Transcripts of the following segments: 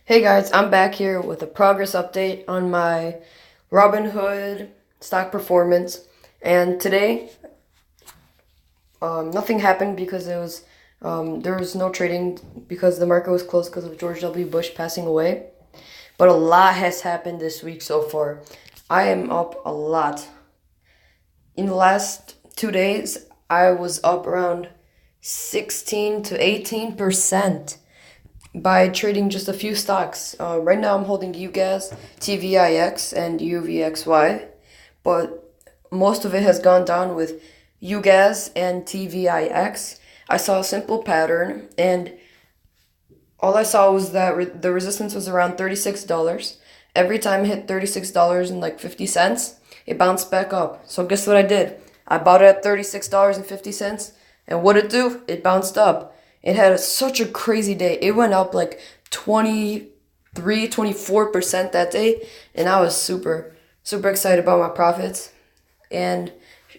Hey guys, I'm back here with a progress update on my Robinhood stock performance. And today, nothing happened because there was no trading because the market was closed because of George W. Bush passing away. But a lot has happened this week so far. I am up a lot. In the last 2 days, I was up around 16 to 18% by trading just a few stocks. Right now, I'm holding UGAS, TVIX, and UVXY, but most of it has gone down with UGAS and TVIX. I saw a simple pattern, and all I saw was that the resistance was around $36. Every time it hit $36 and like 50 cents, it bounced back up. So guess what I did? I bought it at $36.50, and what it do? It bounced up. It had such a crazy day. It went up like 24% that day, and I was super excited about my profits. And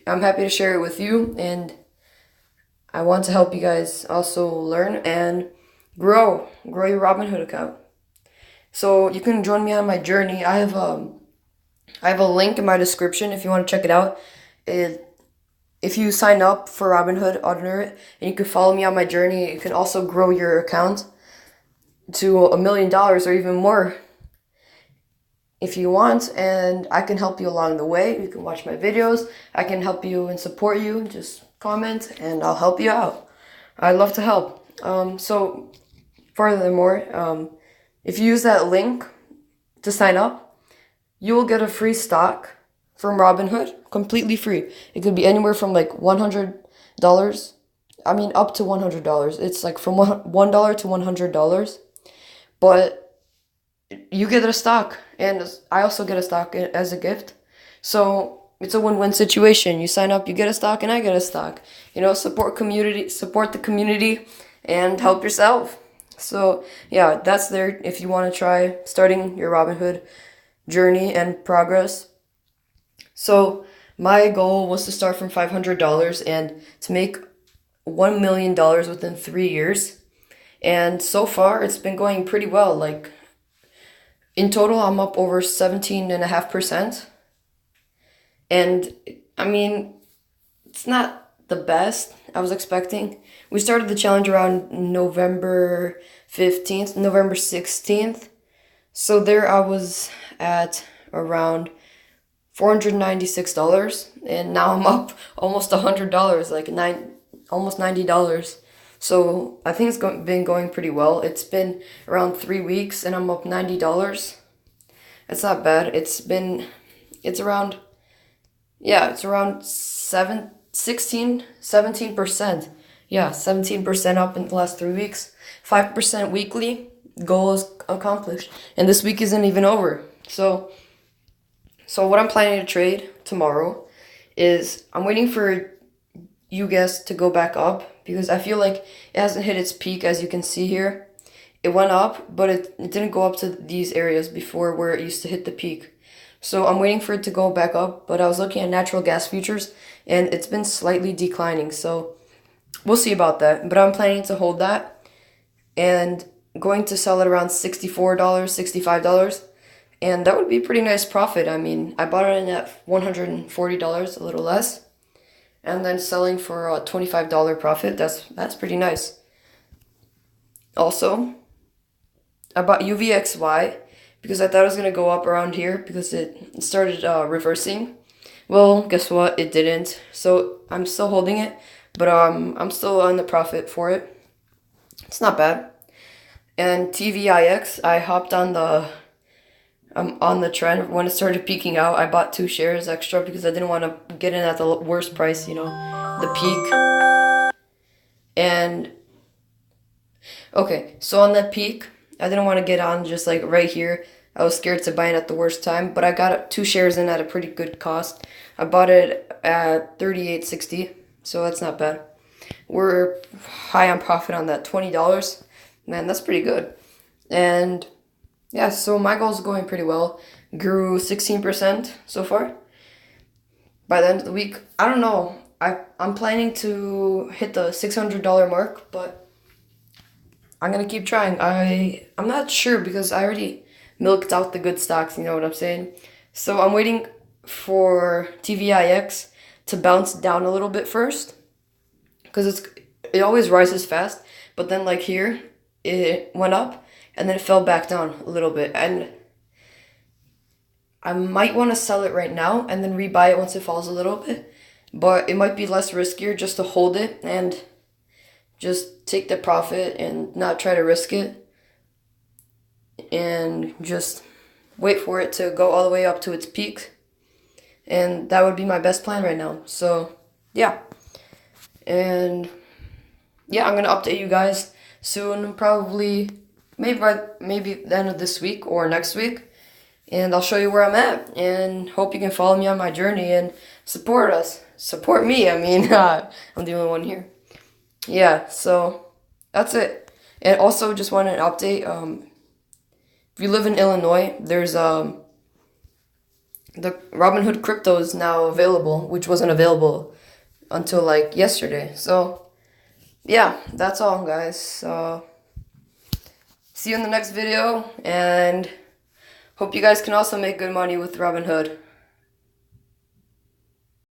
I'm happy to share it with you, and I want to help you guys also learn and grow your Robinhood account. So you can join me on my journey. I have a link in my description if you want to check it out. It, if you sign up for Robinhood, and you can follow me on my journey, you can also grow your account to $1 million or even more if you want, and I can help you along the way. You can watch my videos. I can help you and support you. Just comment and I'll help you out. I'd love to help. So furthermore, if you use that link to sign up, you will get a free stock from Robinhood, completely free. It could be anywhere from like $100. I mean, up to $100. It's like from $1 to $100. But you get a stock, and I also get a stock as a gift. So it's a win-win situation. You sign up, you get a stock, and I get a stock. Support the community, and help yourself. So yeah, that's there if you want to try starting your Robinhood journey and progress. So my goal was to start from $500 and to make $1 million within 3 years. And so far, it's been going pretty well. Like, in total, I'm up over 17.5%. And I mean, it's not the best I was expecting. We started the challenge around November 15th, November 16th. So there I was at around $496, and now I'm up almost $100, like almost $90. So I think it's been going pretty well. It's been around 3 weeks, and I'm up $90. It's not bad. It's around, yeah, it's around 17%. Yeah, 17% up in the last 3 weeks. 5% weekly. Goal is accomplished. And this week isn't even over. So what I'm planning to trade tomorrow is I'm waiting for you guys to go back up because I feel like it hasn't hit its peak, as you can see here. It went up, but it didn't go up to these areas before where it used to hit the peak. So I'm waiting for it to go back up, but I was looking at natural gas futures and it's been slightly declining. So we'll see about that. But I'm planning to hold that and going to sell it around $64, $65. And that would be a pretty nice profit. I mean, I bought it in at $140, a little less, and then selling for a $25 profit. That's pretty nice. Also, I bought UVXY because I thought it was gonna go up around here because it started reversing. Well, guess what? It didn't. So I'm still holding it, but I'm still on the profit for it. It's not bad. And TVIX, I hopped on the trend when it started peaking out. I bought 2 shares extra because I didn't want to get in at the worst price, the peak. And okay, so on that peak, I didn't want to get on just like right here. I was scared to buy it at the worst time, but I got 2 shares in at a pretty good cost. I bought it at $38.60, so that's not bad. We're high on profit on that $20. Man, that's pretty good. And yeah, so my goal is going pretty well. Grew 16% so far. By the end of the week, I don't know. I'm planning to hit the $600 mark, but I'm gonna keep trying. I'm not sure because I already milked out the good stocks, you know what I'm saying? So I'm waiting for TVIX to bounce down a little bit first because it always rises fast, but then like here it went up and then it fell back down a little bit, and I might want to sell it right now and then rebuy it once it falls a little bit, but it might be less riskier just to hold it and just take the profit and not try to risk it and just wait for it to go all the way up to its peak. And that would be my best plan right now. So, yeah. And yeah, I'm going to update you guys soon, probably maybe the end of this week or next week. And I'll show you where I'm at, and hope you can follow me on my journey and support us. Support me, I mean, I'm the only one here. Yeah, so that's it. And also just wanted an update. If you live in Illinois, there's the Robinhood crypto is now available, which wasn't available until like yesterday. So yeah, that's all, guys. See you in the next video, and hope you guys can also make good money with Robinhood.